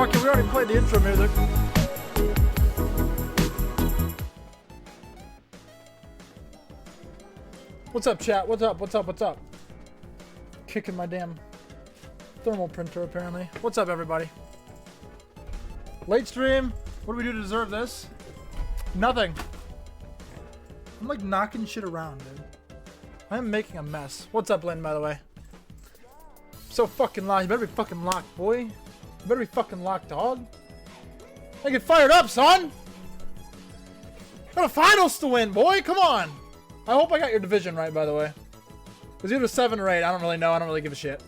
Fuck it, we already played the intro music. What's up, chat? What's up? What's up? What's up? Kicking my damn thermal printer, apparently. What's up, everybody? Late stream. What do we do to deserve this? Nothing. I'm like knocking shit around, dude. I am making a mess. What's up, Lynn, by the way? So fucking locked. You better be fucking locked, boy. You better be fucking locked, dog. I get fired up, son. Got a finals to win, boy. Come on. I hope I got your division right, by the way. It was either 7 or 8. I don't really know. I don't really give a shit.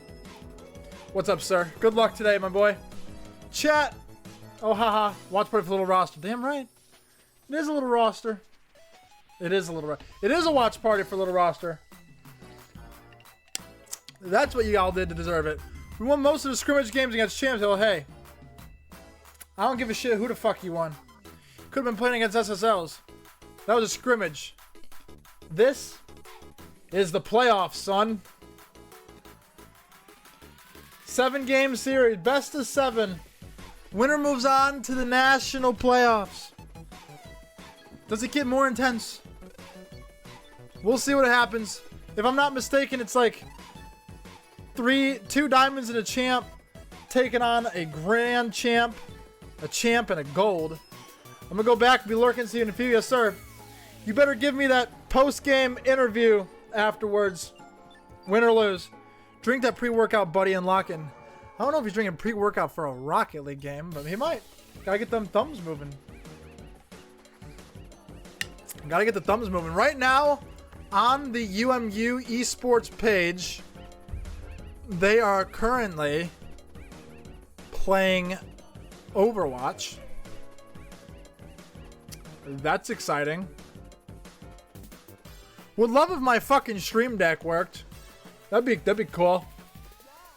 What's up, sir? Good luck today, my boy. Chat. Oh, haha. Watch party for little roster. Damn right. It is a little roster. It is a little. It is a watch party for little roster. That's what you all did to deserve it. We won most of the scrimmage games against champs. Well, hey, I don't give a shit who the fuck you won. Could have been playing against SSLs. That was a scrimmage. This is the playoffs, son. 7-game series, best of 7. Winner moves on to the national playoffs. Does it get more intense? We'll see what happens. If I'm not mistaken, it's like 2 diamonds and a champ taking on a grand champ, a champ, and a gold. I'm gonna go back and be lurking, see you in a few. Yes, sir. You better give me that post-game interview afterwards. Win or lose. Drink that pre-workout, buddy, and lock in. I don't know if he's drinking pre-workout for a Rocket League game, but he might. Gotta get them thumbs moving. Gotta get the thumbs moving. Right now, on the UMU esports page, they are currently playing Overwatch. That's exciting. Would love if my fucking stream deck worked. That'd be cool.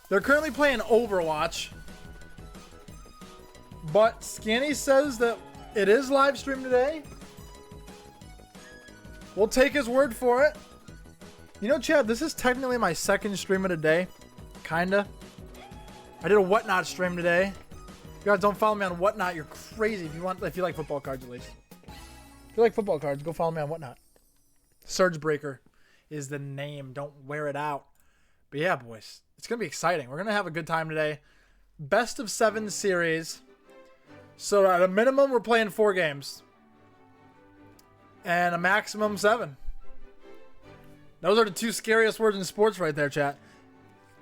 They're currently playing Overwatch, but Scanny says that it is live streamed today. We'll take his word for it. You know, Chad, this is technically my second stream of the day. Kinda. I did a Whatnot stream today. If you guys don't follow me on Whatnot, you're crazy. If you like football cards, at least. If you like football cards, go follow me on Whatnot. Surge Breaker is the name. Don't wear it out. But yeah, boys, it's going to be exciting. We're going to have a good time today. Best of 7 series. So at a minimum, we're playing 4 games. And a maximum 7. Those are the 2 scariest words in sports right there, chat.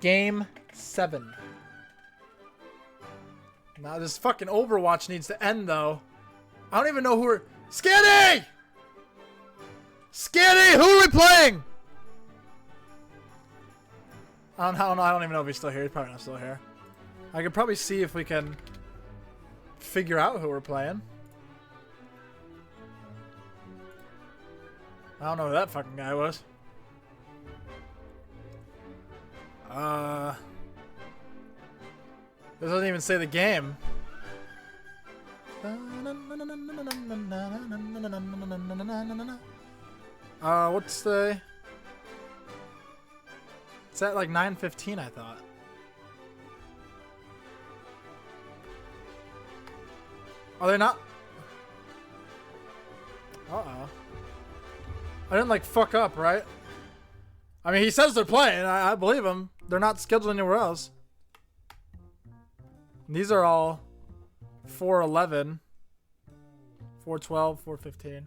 Game 7. Now this fucking Overwatch needs to end, though. I don't even know who we're... Skinny! Skinny, who are we playing? I don't even know if he's still here. He's probably not still here. I could probably see if we can figure out who we're playing. I don't know who that fucking guy was. This doesn't even say the game. What's the... It's at like 9:15, I thought. Are they not? Uh-oh. I didn't like fuck up, right? I mean, he says they're playing. I believe him. They're not scheduled anywhere else. These are all 4:11, 4:12, 4:15.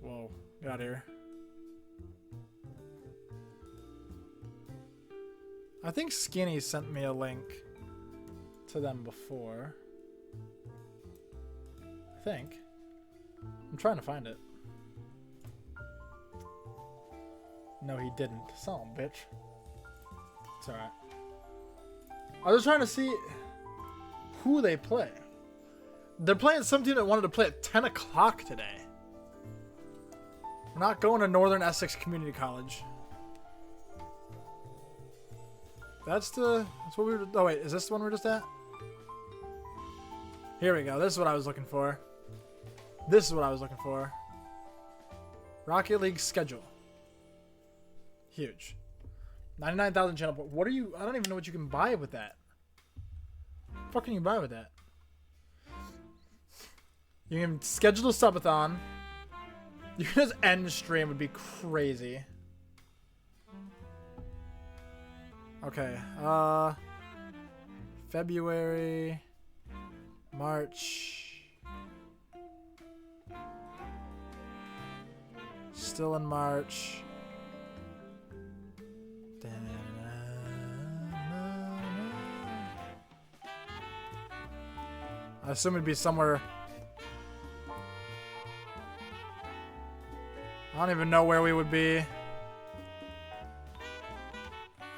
Whoa, get out of here. I think Skinny sent me a link to them before. I think. I'm trying to find it. No, he didn't. Son of a bitch. It's alright. I was trying to see who they play. They're playing some team that wanted to play at 10 o'clock today. We're not going to Northern Essex Community College. That's what we were... Oh, wait. Is this the one we're just at? Here we go. This is what I was looking for. This is what I was looking for. Rocket League schedule. Huge. 99,000 channel point. What are you... I don't even know what you can buy with that. What the fuck can you buy with that? You can schedule a subathon. You can just end stream would be crazy. Okay. February... March... Still in March. I assume it'd be somewhere... I don't even know where we would be.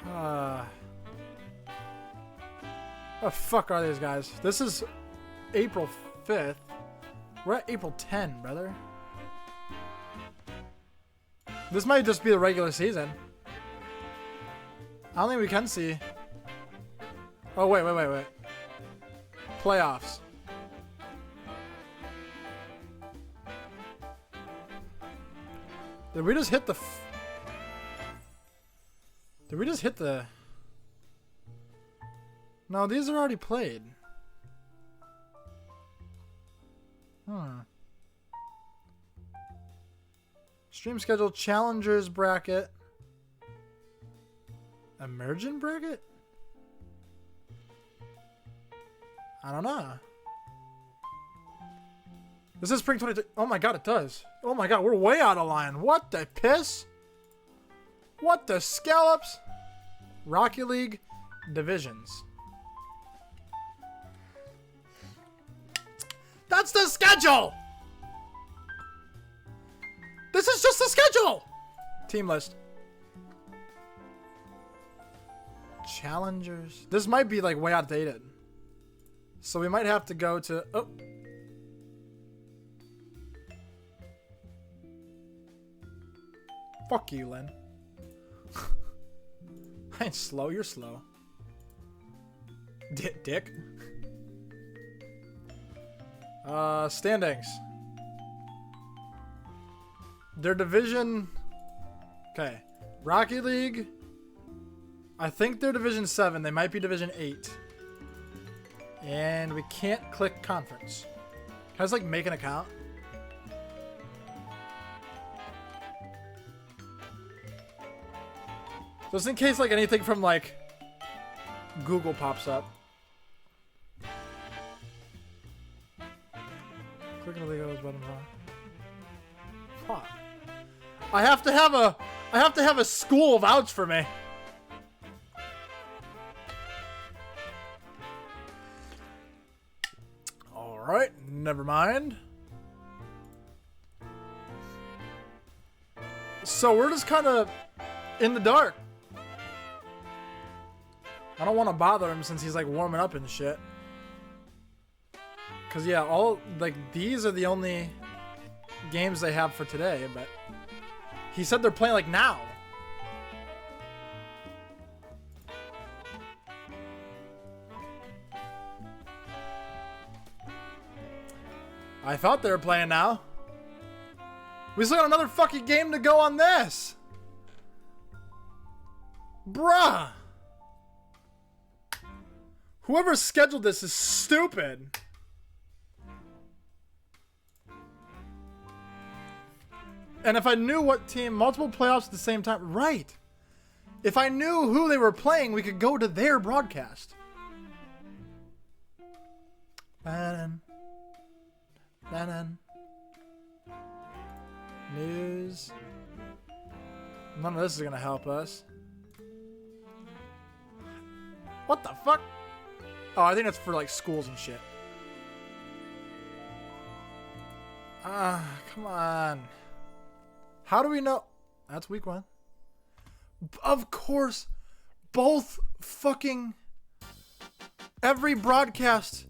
What the fuck are these guys? This is April 5th. We're at April 10, brother. This might just be the regular season. I don't think we can see. Oh, wait. Playoffs. Did we just hit the... Did we just hit the... No, these are already played. Stream schedule, challengers bracket. Emergent bracket? I don't know. This is spring 22. Oh my god, it does. Oh my god, we're way out of line. What the piss? What the scallops? Rocket League divisions. That's the schedule! This is just the schedule! Team list. Challengers. This might be like way outdated. So we might have to go to... Oh. Fuck you, Lynn. I ain't slow, you're slow. Dick. Standings. Their division... Okay. Rocket League. I think they're Division 7. They might be Division 8. And we can't click conference. Can I just, like, make an account? Just in case, like, anything from, like, Google pops up. Click on the Legos button. Fuck. I have to have a school vouch for me. Alright, never mind. So we're just kind of in the dark. I don't want to bother him since he's like warming up and shit. Cause yeah, all like these are the only games they have for today, but he said they're playing like now. I thought they were playing now. We still got another fucking game to go on this. Bruh. Whoever scheduled this is stupid. And if I knew what team, multiple playoffs at the same time, right. If I knew who they were playing, we could go to their broadcast. News. None of this is gonna help us. What the fuck? Oh, I think that's for like schools and shit. Come on. How do we know? That's week 1. Of course, both fucking every broadcast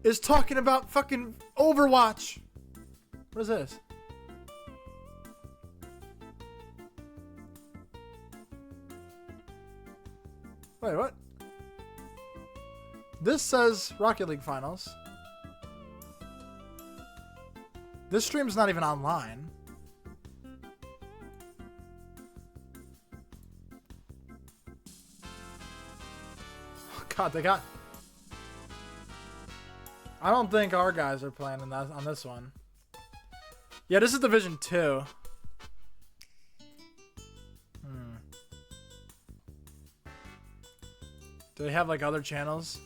is talking about fucking Overwatch. What is this? Wait, what? This says Rocket League Finals. This stream's not even online. Oh God, they got... I don't think our guys are playing in that, on this one. Yeah, this is Division 2. Do they have like other channels?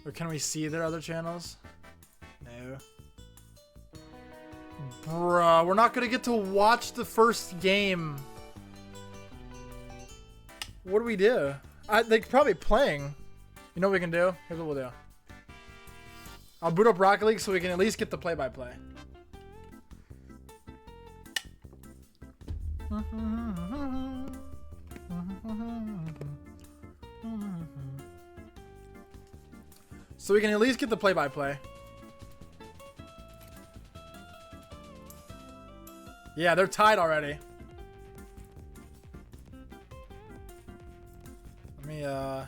Or can we see their other channels? No. Bruh, we're not gonna get to watch the first game. What do we do? They're probably playing. You know what we can do? Here's what we'll do. I'll boot up Rocket League so we can at least get the play-by-play. So we can at least get the play-by-play. Yeah, they're tied already. Let me, yeah,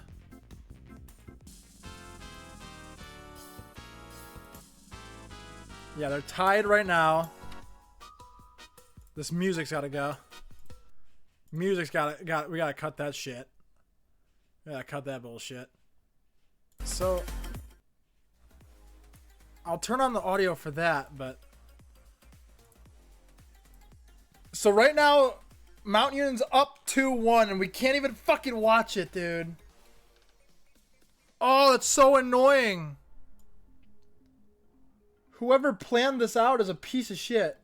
they're tied right now. This music's gotta go. Music's we gotta cut that shit. We gotta cut that bullshit. So I'll turn on the audio for that, but so right now Mount Union's up 2-1 and we can't even fucking watch it, dude. Oh, that's so annoying. Whoever planned this out is a piece of shit.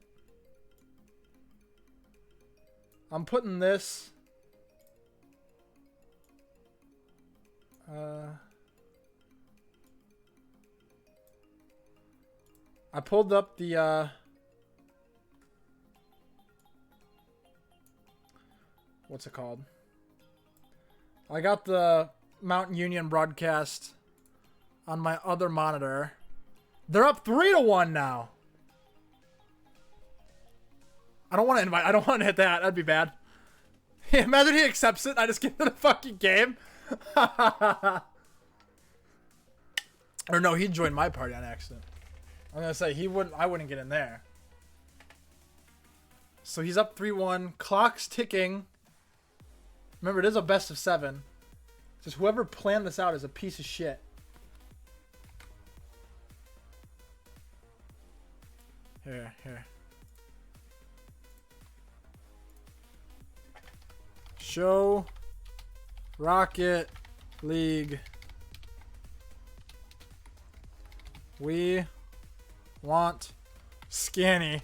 I'm putting this. I pulled up the what's it called? I got the Mount Union broadcast on my other monitor. They're up 3-1 now. I don't want to invite. I don't want to hit that. That'd be bad. Imagine he accepts it. I just get to the fucking game. Or no, he joined my party on accident. I'm gonna say he wouldn't. I wouldn't get in there. So he's up 3-1. Clock's ticking. Remember, it is a best of 7. Just whoever planned this out is a piece of shit. Here. Show Rocket League. We want Scanny.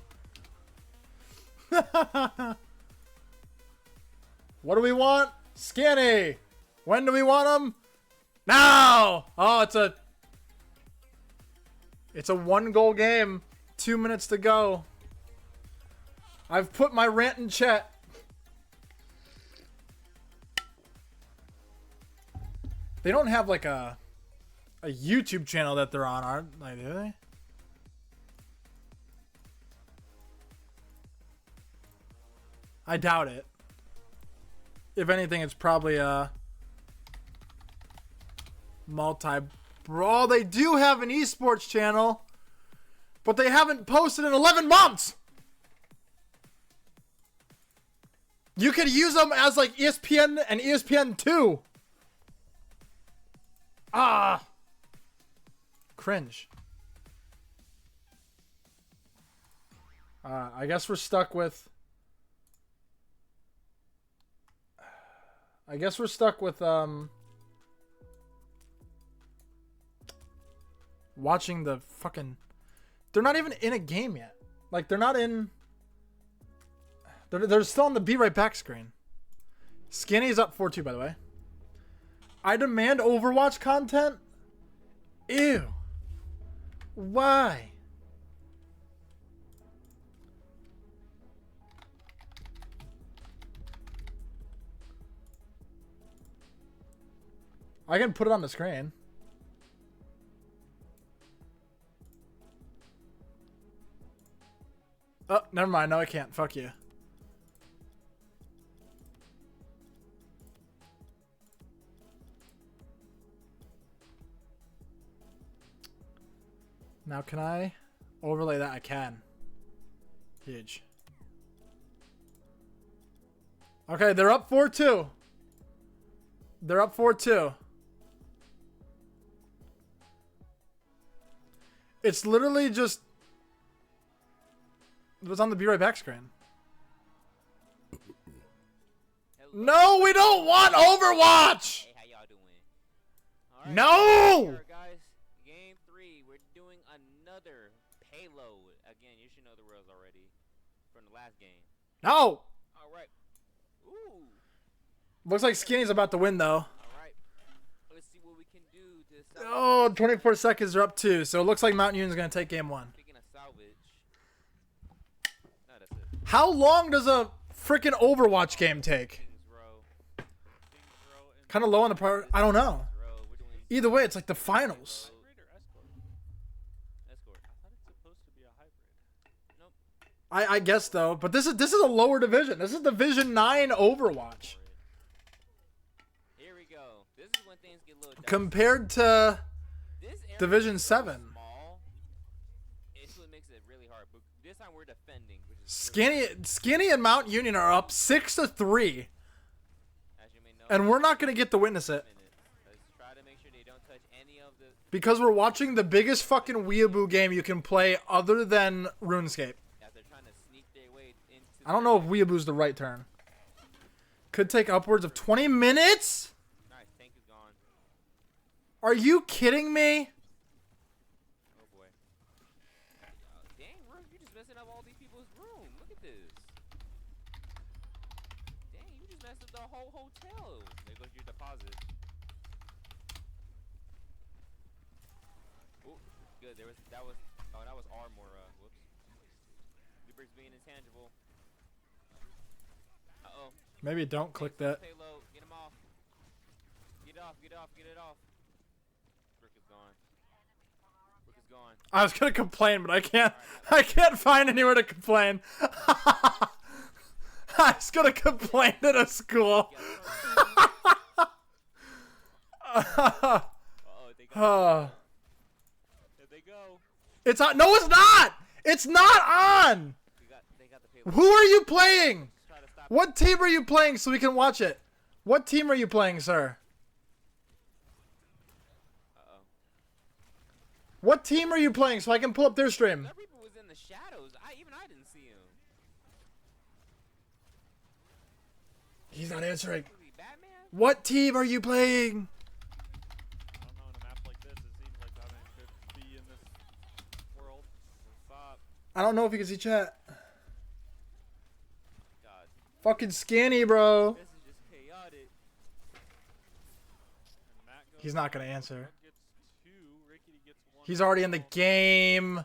What do we want? Scanny. When do we want him? Now. Oh, it's a 1-goal game. 2 minutes to go. I've put my rant in chat. They don't have like a YouTube channel that they're on, aren't they? Do they? I doubt it. If anything, it's probably a multi-brawl. They do have an esports channel, but they haven't posted in 11 months. You could use them as like ESPN and ESPN2. Ah. Cringe. I guess we're stuck with... watching the fucking... They're not even in a game yet. Like, they're not in... They're still on the Be Right Back screen. Skinny's up 4-2, by the way. I demand Overwatch content? Ew. Why? I can put it on the screen. Oh, never mind. No, I can't. Fuck you. Now, can I overlay that? I can. Huge. Okay, they're up 4-2. They're up 4-2. It's literally just... It was on the Be Right Back screen. No, we don't want Overwatch! Hey, how y'all doing? All right, no! here, guys. Game 3. We're doing another payload. Again, you should know the rules already from the last game. No! All right. Ooh. Looks like Skinny's about to win, though. All right. Let's see what we can do to salvage. Oh, 24 seconds are up 2. So it looks like Mount Union's going to take game 1. Speaking of salvage. No, that's it. How long does a freaking Overwatch game take? Kings row. Kind of low on the part. I don't know. Row. We're doing Either way, it's like the finals. escort. I thought it's supposed to be a hybrid. Nope. I guess, though. But this is a lower division. This is Division 9 Overwatch. Here we go. This is when things get a little dicey. Compared to This area Division is so 7. small. It's what makes it really hard. But this time we're defending, which is Skinny and Mount Union are up 6-3. As you may know, And we're not going to get to witness it. let's try to make sure they don't touch any of the. Because we're watching the biggest fucking weeaboo game you can play other than RuneScape. As they're trying to sneak their way into. I don't know if weeaboo's the right term. Could take upwards of 20 minutes? Nice, tank is gone. Are you kidding me? Oh boy. Dang, Rook, you just messing up all these people's room. Look at this. Dang, you just messed up the whole hotel. There goes your deposit. Oh, good. That was armor. Whoops. Leaper's being intangible. Uh-oh. Maybe don't click that. Payload. Get him off. Get it off. Get it off. Rook is gone. Rook is gone. I was gonna complain, but I can't find anywhere to complain. I was gonna complain at a school. Uh-oh, they go. There they go. It's on. No, it's not. It's not on. They got the payload. Who are you playing? Just try to stop. What team are you playing so we can watch it? What team are you playing, sir? Uh-oh. What team are you playing so I can pull up their stream? That Reaper was in the shadows. Even I didn't see him. He's not answering. Was he Batman? What team are you playing? I don't know, in a map like this, it seems like Batman could be in this world. Stop. I don't know if you can see chat. God. Fucking skinny, bro. This is just chaotic. And Matt goes He's not gonna down, answer. Red gets 2, Rickety gets 1. He's already in the game.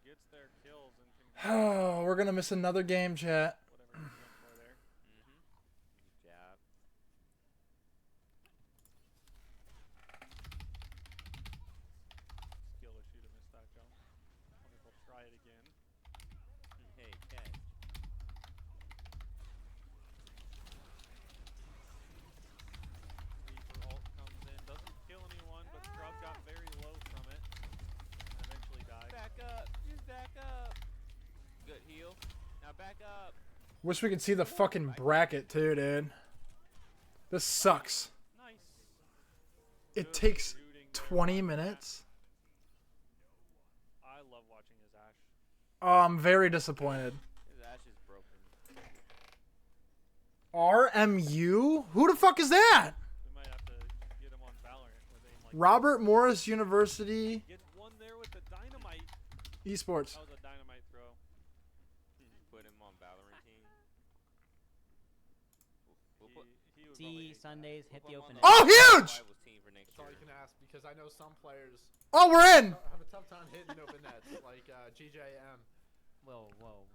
Gets their kills and can Oh, we're gonna miss another game, chat. whatever he's going for there. Jab. Skill issue to miss that jump. Wonder if he'll try it again. Hey, cat. Reaper ult comes in, doesn't kill anyone, but Scrub got very low from it. And eventually died. Back up. Just back up. Good heal. Now back up. Wish we could see the fucking bracket too, dude. This sucks. Nice. It Good takes shooting there 20 by Matt. minutes. I love watching his Ash. Oh, I'm very disappointed. His ash is broken. RMU? Who the fuck is that? We might have to get him on Valorant with aim like Robert Morris University Gets one there with the dynamite. Esports. That was a dynamite throw. Put him on Valorant team. We'll put He was See only Sundays, hit the open. Oh, huge! Rivals team for next That's all year. you can ask because I know some players Oh, we're in. have a tough time hitting open nets, like GJM. Whoa,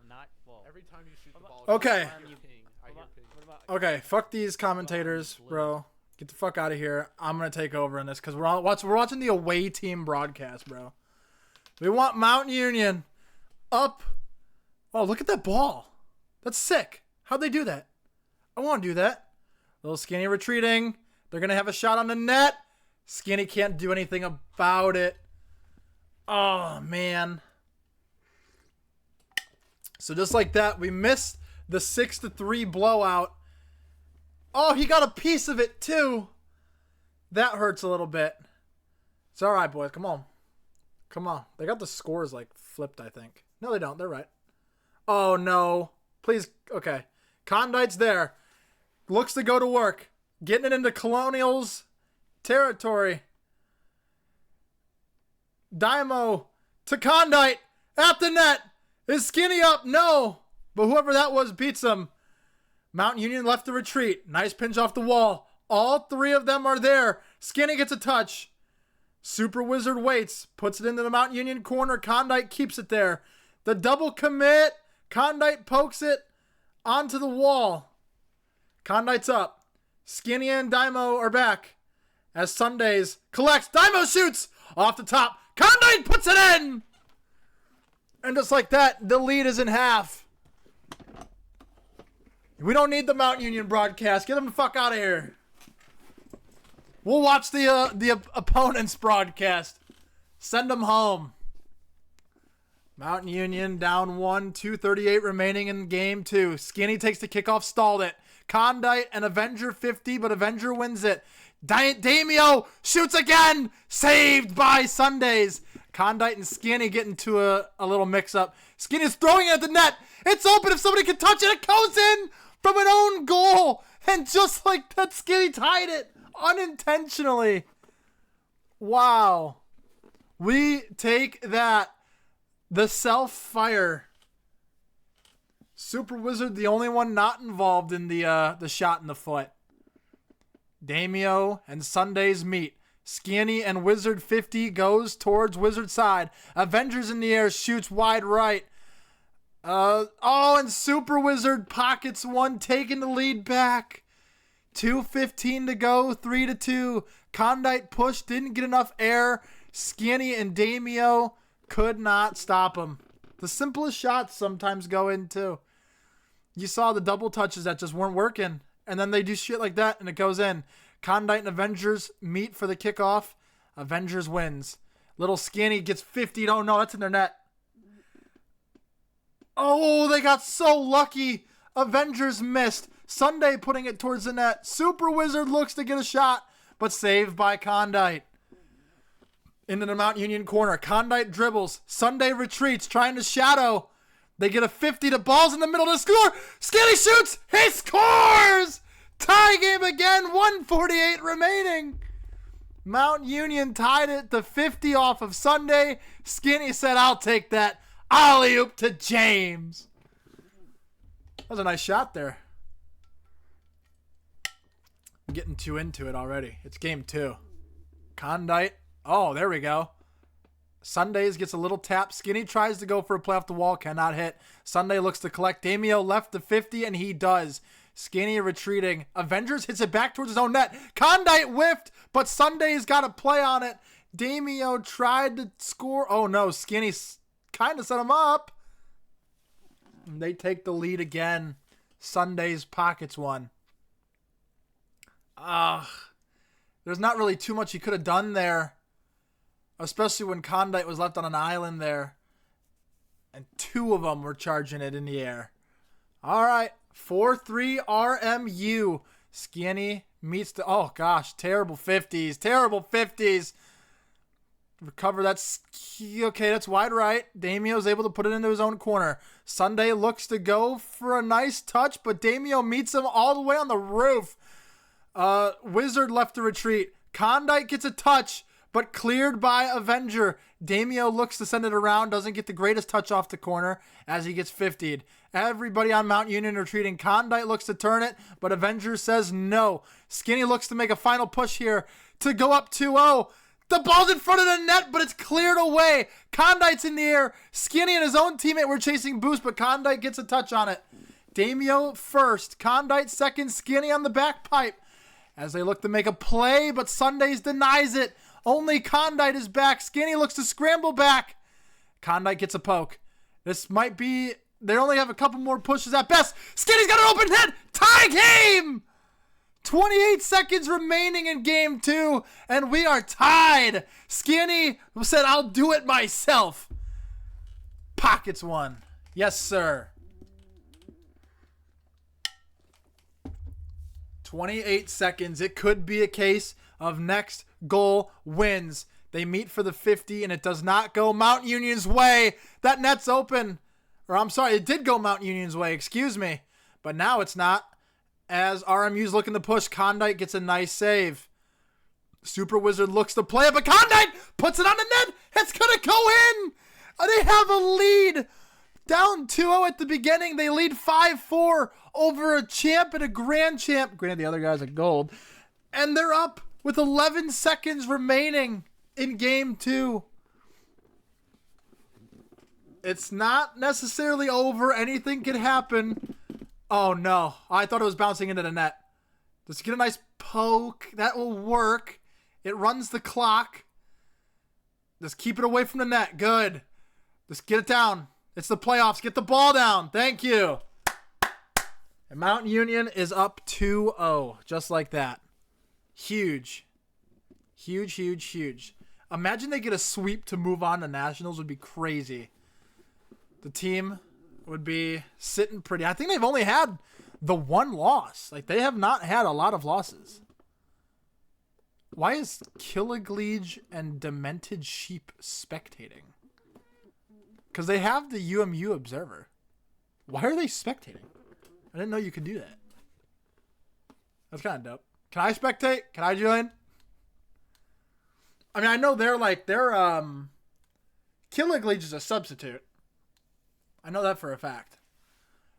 not whoa. Every time you shoot the ball, Okay. I hear ping. I hear ping. What about Okay, fuck these commentators, bro. Get the fuck out of here. I'm gonna take over in this because we're watching the away team broadcast, bro. We want Mount Union up. Oh, look at that ball. That's sick. How'd they do that? I want to do that. Little Skinny retreating. They're gonna have a shot on the net. Skinny can't do anything about it. Oh man. So just like that, we missed the 6-3 blowout. Oh, he got a piece of it too. That hurts a little bit. It's all right, boys. Come on. Come on. They got the scores like flipped, I think. No, they don't. They're right. Oh, no. Please. Okay. Condite's there. Looks to go to work. Getting it into Colonials territory. Dymo to Condite at the net. Is Skinny up? No. But whoever that was beats them. Mount Union left the retreat. Nice pinch off the wall. All three of them are there. Skinny gets a touch. Super Wizard waits. Puts it into the Mount Union corner. Condite keeps it there. The double commit. Condite pokes it onto the wall. Condite's up. Skinny and Dymo are back. As Sundays collects. Dymo shoots off the top. Condite puts it in. And just like that, the lead is in half. We don't need the Mount Union broadcast. Get them the fuck out of here. We'll watch the opponent's broadcast. Send them home. Mountain Union down 1, 2:38 remaining in game 2. Skinny takes the kickoff, stalled it. Condite and Avenger 50, but Avenger wins it. Damio shoots again, saved by Sundays. Condite and Skinny get into a little mix-up. Skinny's throwing it at the net. It's open if somebody can touch it. It goes in from an own goal. And just like that, Skinny tied it unintentionally. Wow. We take that. The self-fire. Super Wizard, the only one not involved in the shot in the foot. Damio and Sundays meet. Skinny and Wizard 50 goes towards Wizard side. Avengers in the air, shoots wide right. And Super Wizard pockets one, taking the lead back. 2:15 to go, 3-2. Condite push, didn't get enough air. Skinny and Damio could not stop him. The simplest shots sometimes go in too. You saw the double touches that just weren't working. And then they do shit like that and it goes in. Condite and Avengers meet for the kickoff. Avengers wins. Little Skinny gets 50. Oh no, that's in their net. Oh, they got so lucky. Avengers missed. Sunday putting it towards the net. Super Wizard looks to get a shot, but saved by Condite. Into the Mount Union corner. Condite dribbles. Sunday retreats, trying to shadow. They get a 50. The ball's in the middle to score. Skinny shoots. He scores! Tie game again. 1:48 remaining. Mount Union tied it to 50 off of Sunday. Skinny said, I'll take that. Alley-oop to James. That was a nice shot there. I'm getting too into it already. It's game 2. Condite. Oh, there we go. Sundays gets a little tap. Skinny tries to go for a play off the wall. Cannot hit. Sunday looks to collect. Damio left the 50, and he does. Skinny retreating. Avengers hits it back towards his own net. Condite whiffed, but Sunday's got a play on it. Damio tried to score. Oh, no. Skinny kind of set him up. And they take the lead again. Sunday's pockets one. There's not really too much he could have done there. Especially when Condite was left on an island there. And 2 of them were charging it in the air. All right. 4-3 RMU. Skinny meets the... Oh, gosh. Terrible 50s. Terrible 50s. Recover. That's... Okay, that's wide right. Damio's able to put it into his own corner. Sunday looks to go for a nice touch, but Damio meets him all the way on the roof. Wizard left to retreat. Condite gets a touch, but cleared by Avenger. Damio looks to send it around, doesn't get the greatest touch off the corner as he gets 50'd. Everybody on Mount Union retreating. Condite looks to turn it, but Avenger says no. Skinny looks to make a final push here to go up 2-0. The ball's in front of the net, but it's cleared away. Condite's in the air. Skinny and his own teammate were chasing boost, but Condite gets a touch on it. Damio first. Condite second. Skinny on the back pipe. As they look to make a play, but Sundays denies it. Only Condite is back. Skinny looks to scramble back. Condite gets a poke. This might be... They only have a couple more pushes at best. Skinny's got an open head. Tie game! 28 seconds remaining in game 2, and we are tied. Skinny said, I'll do it myself. Pockets one. Yes, sir. 28 seconds. It could be a case of next goal wins. They meet for the 50, and it does not go Mount Union's way. That net's open. Or I'm sorry, it did go Mount Union's way. Excuse me. But now it's not. As RMU's looking to push, Condite gets a nice save. Super Wizard looks to play it, but Condite puts it on the net. It's going to go in. They have a lead. Down 2-0 at the beginning. They lead 5-4 over a champ and a grand champ. Granted, the other guy's a gold. And they're up with 11 seconds remaining in game 2. It's not necessarily over. Anything can happen. Oh, no. I thought it was bouncing into the net. Just get a nice poke. That will work. It runs the clock. Just keep it away from the net. Good. Just get it down. It's the playoffs. Get the ball down. Thank you. And Mount Union is up 2-0. Just like that. Huge. Huge, huge, huge. Imagine they get a sweep to move on to Nationals would be crazy. the team would be sitting pretty. I think they've only had the one loss. Like, they have not had a lot of losses. Why is Killigleege and Demented Sheep spectating? Because they have the UMU Observer. Why are they spectating? I didn't know you could do that. That's kind of dope. Can I spectate? Can I join? I mean, I know Killigleege is a substitute. I know that for a fact.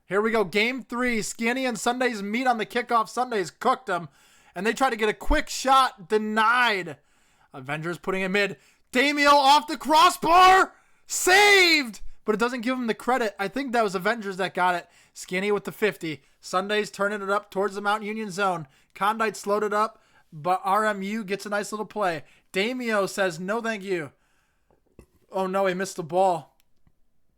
Here we go. Game 3. Skinny and Sundays meet on the kickoff. Sundays cooked them. And they try to get a quick shot. Denied. Avengers putting it mid. Damio off the crossbar. Saved. But it doesn't give him the credit. I think that was Avengers that got it. Skinny with the 50. Sundays turning it up towards the Mount Union zone. Condite slowed it up. But RMU gets a nice little play. Damio says, no thank you. Oh no, he missed the ball.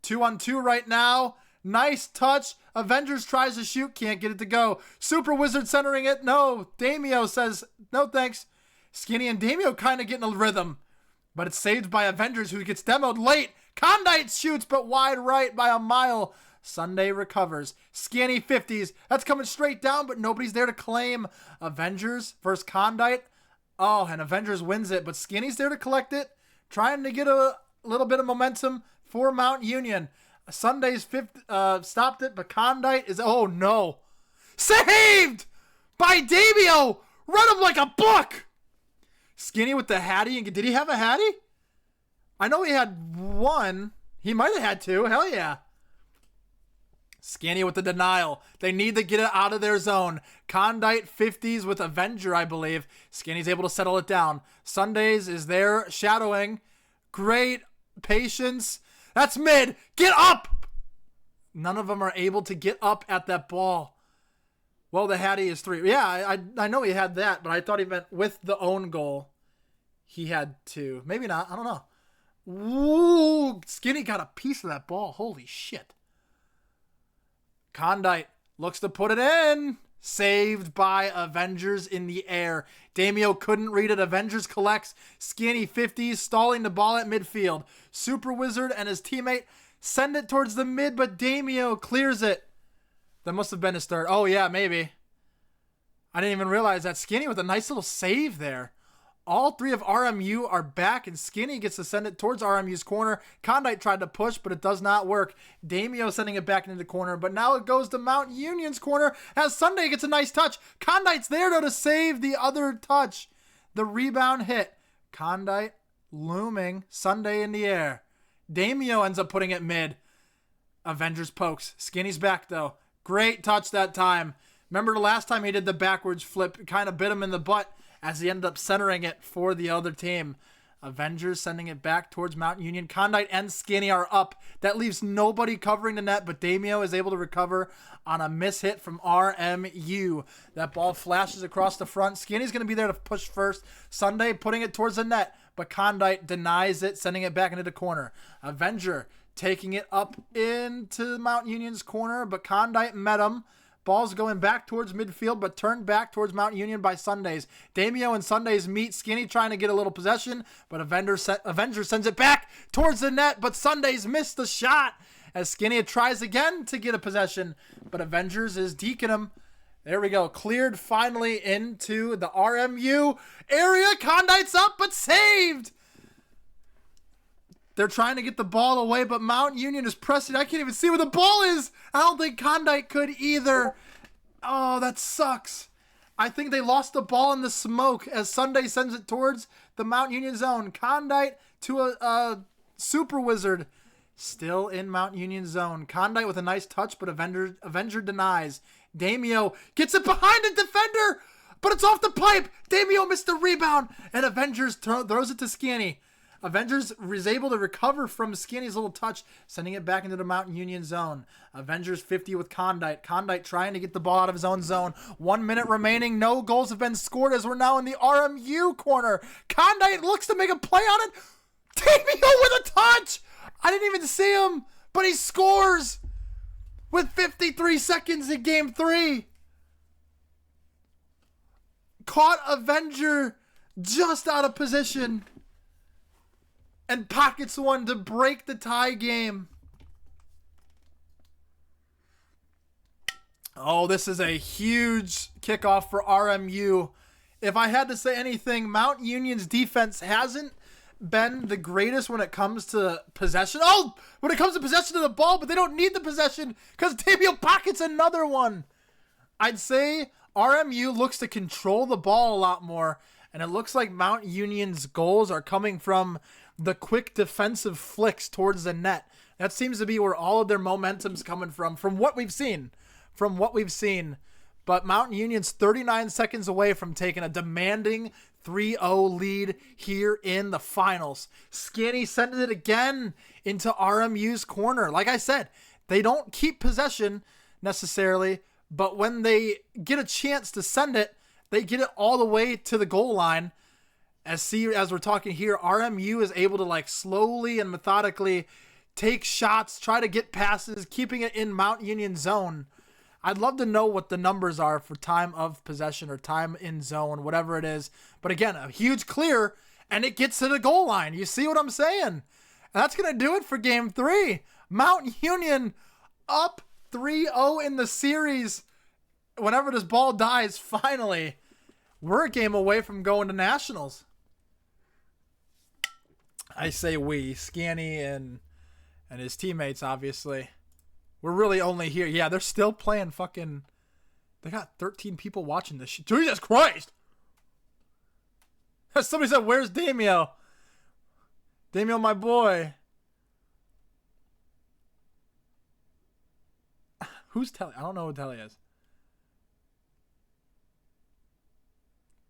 2-on-2 right now. Nice touch. Avengers tries to shoot. Can't get it to go. Super Wizard centering it. No. Damio says, no thanks. Skinny and Damio kind of getting a rhythm. But it's saved by Avengers, who gets demoed late. Condite shoots, but wide right by a mile. Sunday recovers. Skinny 50s. That's coming straight down, but nobody's there to claim. Avengers versus Condite. Oh, and Avengers wins it, but Skinny's there to collect it. Trying to get a little bit of momentum for Mount Union. Sunday's fifth stopped it, but Condite is, oh no. Saved by Damio. Run him like a book. Skinny with the Hattie. Did he have a Hattie? I know he had one. He might have had two. Hell yeah. Skinny with the denial. They need to get it out of their zone. Condite 50s with Avenger, I believe. Skinny's able to settle it down. Sundays is there shadowing. Great patience. That's mid. Get up! None of them are able to get up at that ball. Well, the Hattie is 3. Yeah, I know he had that, but I thought he meant with the own goal. He had 2. Maybe not. I don't know. Woo! Skinny got a piece of that ball. Holy shit. Condite looks to put it in. Saved by Avengers in the air. Damio couldn't read it. Avengers collects. Skinny 50s stalling the ball at midfield. Super Wizard and his teammate send it towards the mid, but Damio clears it. That must have been his third. Oh, yeah, maybe. I didn't even realize that. Skinny with a nice little save there. All 3 of RMU are back, and Skinny gets to send it towards RMU's corner. Condite tried to push, but it does not work. Damio sending it back into the corner, but now it goes to Mount Union's corner as Sunday gets a nice touch. Condite's there, though, to save the other touch. The rebound hit. Condite looming. Sunday in the air. Damio ends up putting it mid. Avengers pokes. Skinny's back, though. Great touch that time. Remember the last time he did the backwards flip? It kind of bit him in the butt, as he ended up centering it for the other team. Avengers sending it back towards Mount Union. Condite and Skinny are up. That leaves nobody covering the net, but Damio is able to recover on a miss hit from RMU. That ball flashes across the front. Skinny's going to be there to push first. Sunday putting it towards the net, but Condite denies it, sending it back into the corner. Avenger taking it up into Mount Union's corner, but Condite met him. Ball's going back towards midfield, but turned back towards Mount Union by Sundays. Damio and Sundays meet. Skinny trying to get a little possession, but Avenger sends it back towards the net, but Sundays missed the shot as Skinny tries again to get a possession, but Avengers is deking him. There we go. Cleared finally into the RMU area. Condite's up, but saved. They're trying to get the ball away, but Mount Union is pressing. I can't even see where the ball is. I don't think Condite could either. Oh, that sucks. I think they lost the ball in the smoke as Sunday sends it towards the Mount Union zone. Condite to a Super Wizard. Still in Mount Union zone. Condite with a nice touch, but Avenger denies. Damio gets it behind the defender, but it's off the pipe. Damio missed the rebound, and Avengers throws it to Skinny. Avengers is able to recover from Skinny's little touch, sending it back into the Mountain Union zone. Avengers 50 with Condite. Condite trying to get the ball out of his own zone. 1 minute remaining. No goals have been scored as we're now in the RMU corner. Condite looks to make a play on it. Damio with a touch. I didn't even see him, but he scores with 53 seconds in game 3. Caught Avenger just out of position and pockets one to break the tie game. Oh, this is a huge kickoff for RMU. If I had to say anything, Mount Union's defense hasn't been the greatest when it comes to possession. Oh, when it comes to possession of the ball, but they don't need the possession because Damiel pockets another one. I'd say RMU looks to control the ball a lot more, and it looks like Mount Union's goals are coming from the quick defensive flicks towards the net. That seems to be where all of their momentum's coming from what we've seen. But Mount Union's 39 seconds away from taking a demanding 3-0 lead here in the finals. Scanny sent it again into RMU's corner. Like I said, they don't keep possession necessarily, but when they get a chance to send it, they get it all the way to the goal line. As we're talking here, RMU is able to like slowly and methodically take shots, try to get passes, keeping it in Mount Union zone. I'd love to know what the numbers are for time of possession or time in zone, whatever it is. But again, a huge clear, and it gets to the goal line. You see what I'm saying? And that's going to do it for Game 3. Mount Union up 3-0 in the series. Whenever this ball dies, finally, we're a game away from going to nationals. I say we, Scanny and his teammates, obviously. We're really only here. Yeah, they're still playing fucking... They got 13 people watching this shit. Jesus Christ! Somebody said, where's Damiel? Damiel, my boy. Who's Telly? I don't know who Telly is.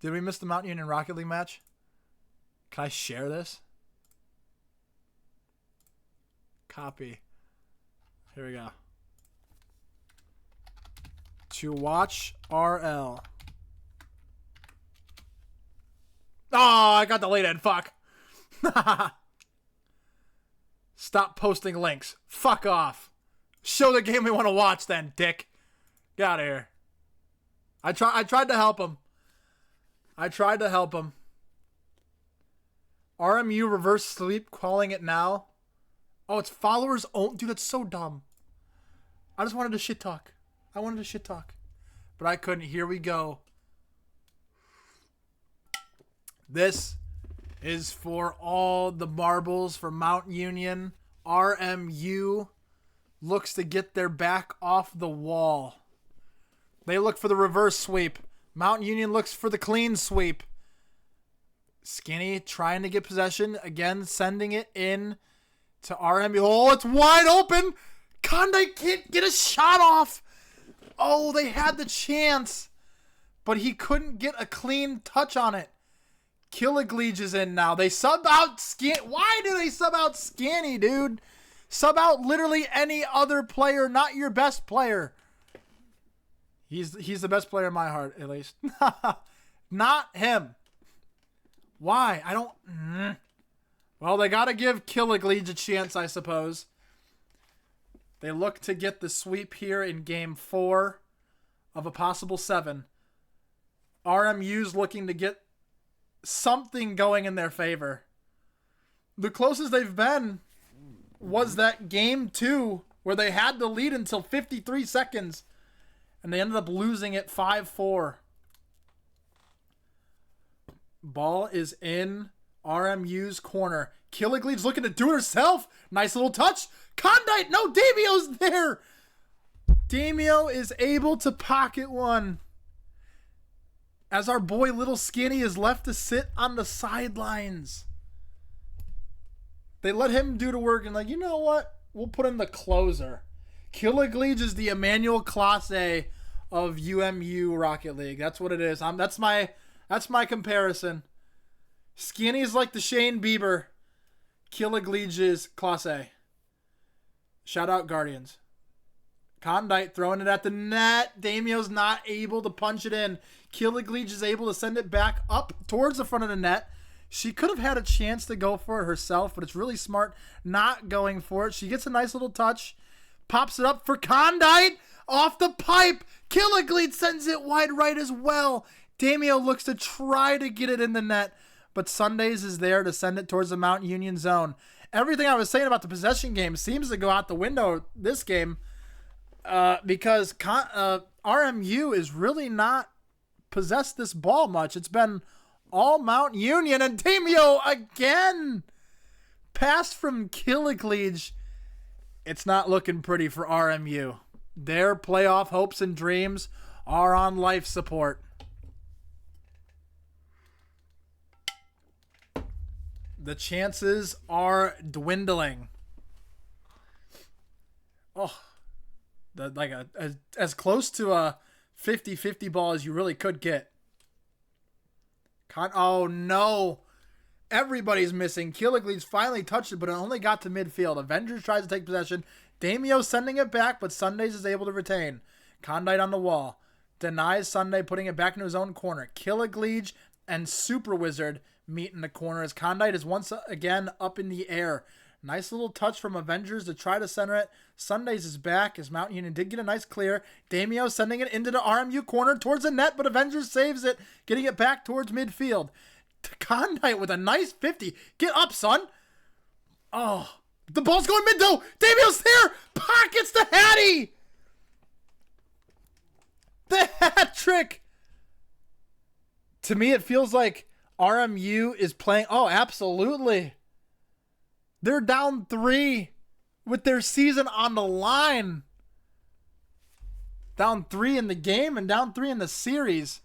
Did we miss the Mount Union Rocket League match? Can I share this? Copy. Here we go. To watch RL. Oh, I got deleted. Fuck. Stop posting links. Fuck off. Show the game we want to watch then, dick. Get out of here. I tried to help him. RMU reverse sleep, calling it now. Oh, it's followers own. Dude, that's so dumb. I just wanted to shit talk. But I couldn't. Here we go. This is for all the marbles for Mount Union. RMU looks to get their back off the wall. They look for the reverse sweep. Mount Union looks for the clean sweep. Skinny trying to get possession. Again, sending it in to RMU. Oh, it's wide open. Condite can't get a shot off. Oh, they had the chance, but he couldn't get a clean touch on it. Killigleege is in now. They sub out Why do they sub out Scanny, dude? Sub out literally any other player, not your best player. He's the best player in my heart, at least. Not him. Why? I don't... Well, they got to give Killigleege a chance, I suppose. They look to get the sweep here in Game 4 of a possible 7. RMU's looking to get something going in their favor. The closest they've been was that Game 2 where they had the lead until 53 seconds and they ended up losing it 5-4. Ball is in RMU's corner. Killiglee's looking to do it herself. Nice little touch. Condite. No, Damio's there. Damio is able to pocket one. As our boy Little Skinny is left to sit on the sidelines. They let him do the work and like, you know what? We'll put in the closer. Killigleege is the Emmanuel Classe of UMU Rocket League. That's what it is. That's my comparison. Skinny's like the Shane Bieber. Killigleege is Classe. Shout out Guardians. Condite throwing it at the net. Damio's not able to punch it in. Killigleege is able to send it back up towards the front of the net. She could have had a chance to go for it herself, but it's really smart not going for it. She gets a nice little touch. Pops it up for Condite. Off the pipe. Killigleege sends it wide right as well. Damio looks to try to get it in the net, but Sundays is there to send it towards the Mount Union zone. Everything I was saying about the possession game seems to go out the window this game. because RMU is really not possessed this ball much. It's been all Mount Union, and Damio again. Pass from Killigleech. It's not looking pretty for RMU. Their playoff hopes and dreams are on life support. The chances are dwindling. Oh, as close to a 50-50 ball as you really could get. Oh no. Everybody's missing. Killigleech finally touched it, but it only got to midfield. Avengers tries to take possession. Damio sending it back, but Sundays is able to retain. Condite on the wall. Denies Sunday, putting it back into his own corner. Killigleech and Super Wizard meet in the corner as Condite is once again up in the air. Nice little touch from Avengers to try to center it. Sundays is back as Mount Union did get a nice clear. Damio sending it into the RMU corner towards the net, but Avengers saves it, getting it back towards midfield. Condite with a nice 50. Get up, son. Oh, the ball's going mid though. Damio's there. Pockets the Hattie. The hat trick. To me, it feels like RMU is playing. Oh, absolutely. They're down 3 with their season on the line. Down 3 in the game and down 3 in the series.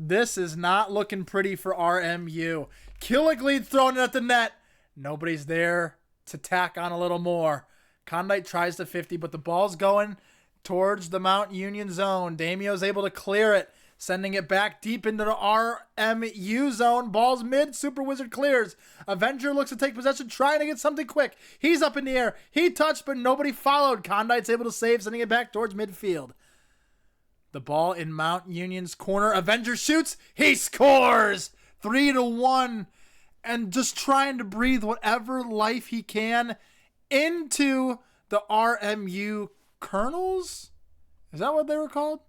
This is not looking pretty for RMU. Killigleech throwing it at the net. Nobody's there to tack on a little more. Condite tries to 50, but the ball's going towards the Mount Union zone. Damio's able to clear it, sending it back deep into the RMU zone. Ball's mid. Super Wizard clears. Avenger looks to take possession, trying to get something quick. He's up in the air. He touched, but nobody followed. Condite's able to save, sending it back towards midfield. The ball in Mount Union's corner. Avenger shoots. He scores! 3-1. And just trying to breathe whatever life he can into the RMU Colonels? Is that what they were called?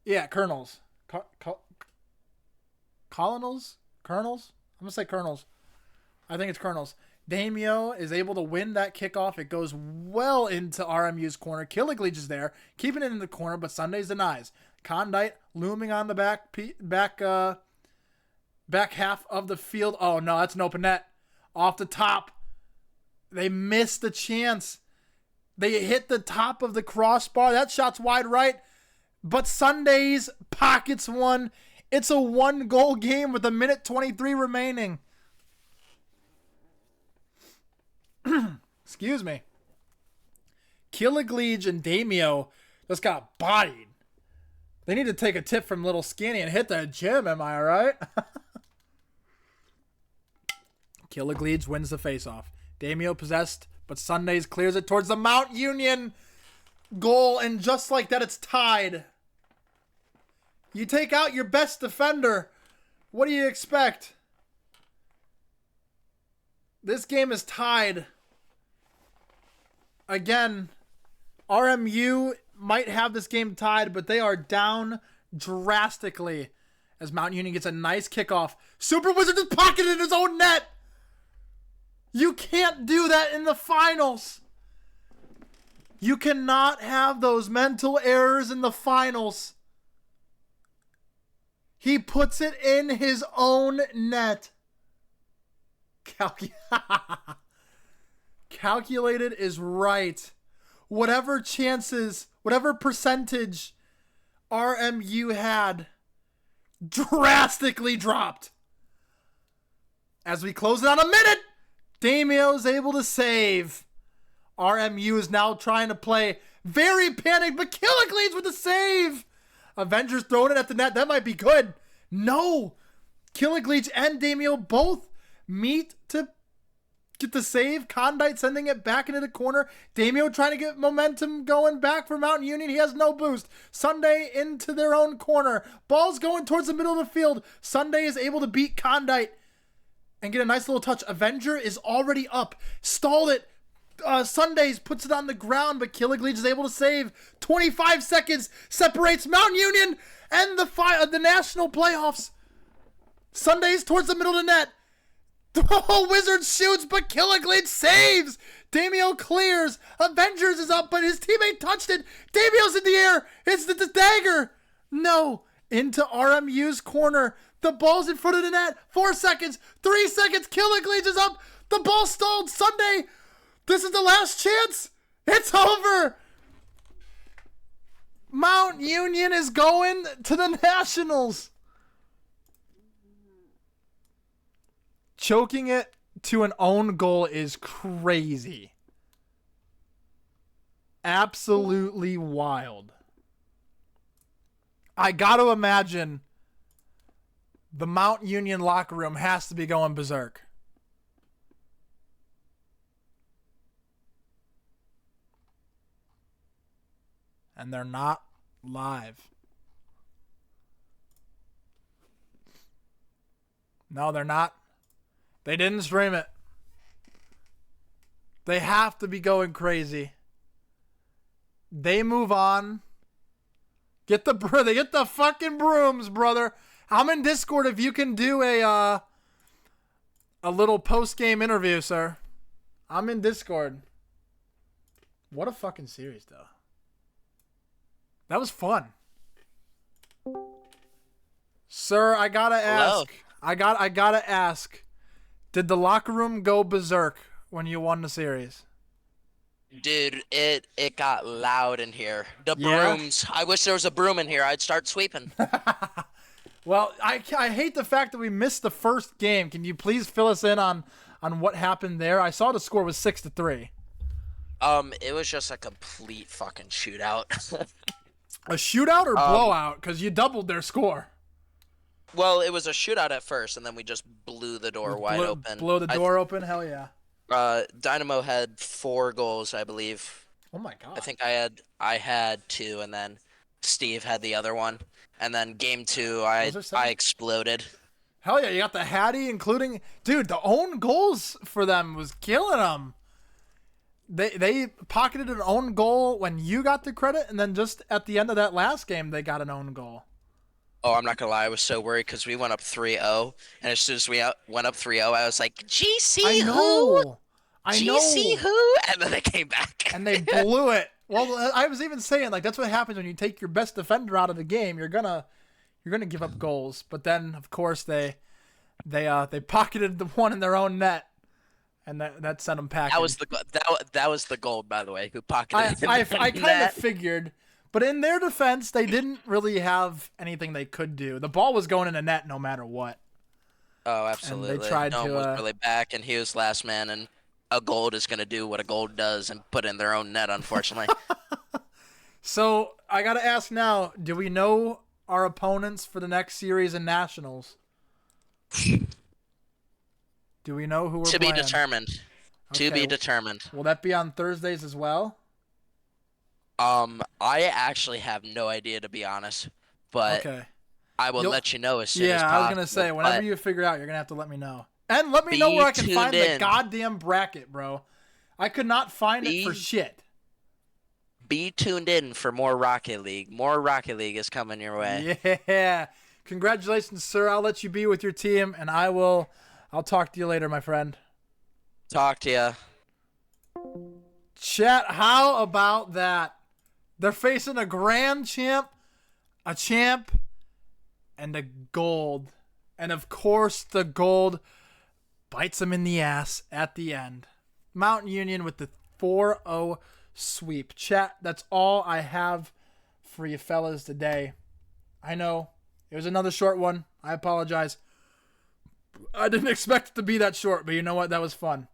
Yeah, Colonels. Colonels? Colonels? I'm going to say Colonels. I think it's Colonels. Damio is able to win that kickoff. It goes well into RMU's corner. Killigleech is there, keeping it in the corner, but Sundays denies. Condite looming on the back half of the field. Oh no, that's an open net. Off the top. They missed the chance. They hit the top of the crossbar. That shot's wide right. But Sundays pockets one. It's a 1-goal game with 1:23 remaining. Excuse me. Killigleech and Damio just got bodied. They need to take a tip from Little Skinny and hit the gym, am I right? Killigleech wins the faceoff. Damio possessed, but Sundays clears it towards the Mount Union goal, and just like that, it's tied. You take out your best defender. What do you expect? This game is tied. Again, RMU might have this game tied, but they are down drastically as Mount Union gets a nice kickoff. Super Wizard just pocketed his own net. You can't do that in the finals. You cannot have those mental errors in the finals. He puts it in his own net. Calculated is right. Whatever chances, whatever percentage RMU had, drastically dropped. As we close it on a minute, Damio is able to save. RMU is now trying to play very panicked, but Killigleech with the save. Avengers throwing it at the net. That might be good. No. Killigleech and Damio both meet to get the save. Condite sending it back into the corner. Damio trying to get momentum going back for Mountain Union. He has no boost. Sunday into their own corner. Ball's going towards the middle of the field. Sunday is able to beat Condite and get a nice little touch. Avenger is already up. Stalled it. Sundays puts it on the ground, but Killigleech is able to save. 25 seconds separates Mountain Union and the national playoffs. Sundays towards the middle of the net. Oh, Wizard shoots, but Killiglade saves. Damio clears. Avengers is up, but his teammate touched it. Damio's in the air. It's the dagger. No. Into RMU's corner. The ball's in front of the net. 4 seconds. 3 seconds. Killiglade is up. The ball stalled. Sunday. This is the last chance. It's over. Mount Union is going to the Nationals. Choking it to an own goal is crazy. Absolutely wild. I got to imagine the Mount Union locker room has to be going berserk. And they're not live. No, they're not. They didn't stream it. They have to be going crazy. They move on. They get the fucking brooms, brother. I'm in Discord if you can do a little post-game interview, sir. I'm in Discord. What a fucking series, though. That was fun. Sir, I gotta ask. Hello. I gotta ask. Did the locker room go berserk when you won the series? Dude, it got loud in here. The Yeah? brooms. I wish there was a broom in here. I'd start sweeping. Well, I hate the fact that we missed the first game. Can you please fill us in on what happened there? I saw the score was 6-3. It was just a complete fucking shootout. A shootout or blowout? Because you doubled their score. Well, it was a shootout at first, and then we just blew the door wide open. Blow the door open? Hell yeah. Dynamo had 4 goals, I believe. Oh my god. I think I had 2, and then Steve had the other one. And then game 2, I exploded. Hell yeah, you got the Hattie, including... Dude, the own goals for them was killing them. They pocketed an own goal when you got the credit, and then just at the end of that last game, they got an own goal. Oh, I'm not gonna lie, I was so worried because we went up 3-0, and as soon as we went up 3-0, I was like, GC I know. GC who? And then they came back. And they blew it. Well, I was even saying, like, that's what happens when you take your best defender out of the game. You're gonna give up goals. But then, of course, they pocketed the one in their own net, and that sent them packing. That was the goal, by the way. Who pocketed it? I kind of figured. But in their defense, they didn't really have anything they could do. The ball was going in the net no matter what. Oh, absolutely. And they tried no to. one was really back, and he was last man, and a gold is going to do what a gold does and put in their own net, unfortunately. So, I got to ask now, do we know our opponents for the next series in Nationals? Do we know who we're playing? To be determined. Okay. To be determined. Will that be on Thursdays as well? I actually have no idea, to be honest, but okay. I will let you know as soon as possible. Yeah, I was going to say, whenever you figure out, you're going to have to let me know. And let me know where I can find the goddamn bracket, bro. I could not find it for shit. Be tuned in for more Rocket League. More Rocket League is coming your way. Yeah. Congratulations, sir. I'll let you be with your team, and I'll talk to you later, my friend. Talk to ya. Chat, how about that? They're facing a grand champ, a champ, and a gold. And of course, the gold bites them in the ass at the end. Mountain Union with the 4-0 sweep. Chat, that's all I have for you fellas today. I know it was another short one. I apologize. I didn't expect it to be that short, but you know what? That was fun.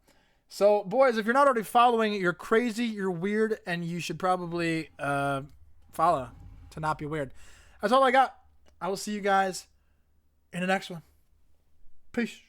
So, boys, if you're not already following, you're crazy, you're weird, and you should probably follow to not be weird. That's all I got. I will see you guys in the next one. Peace.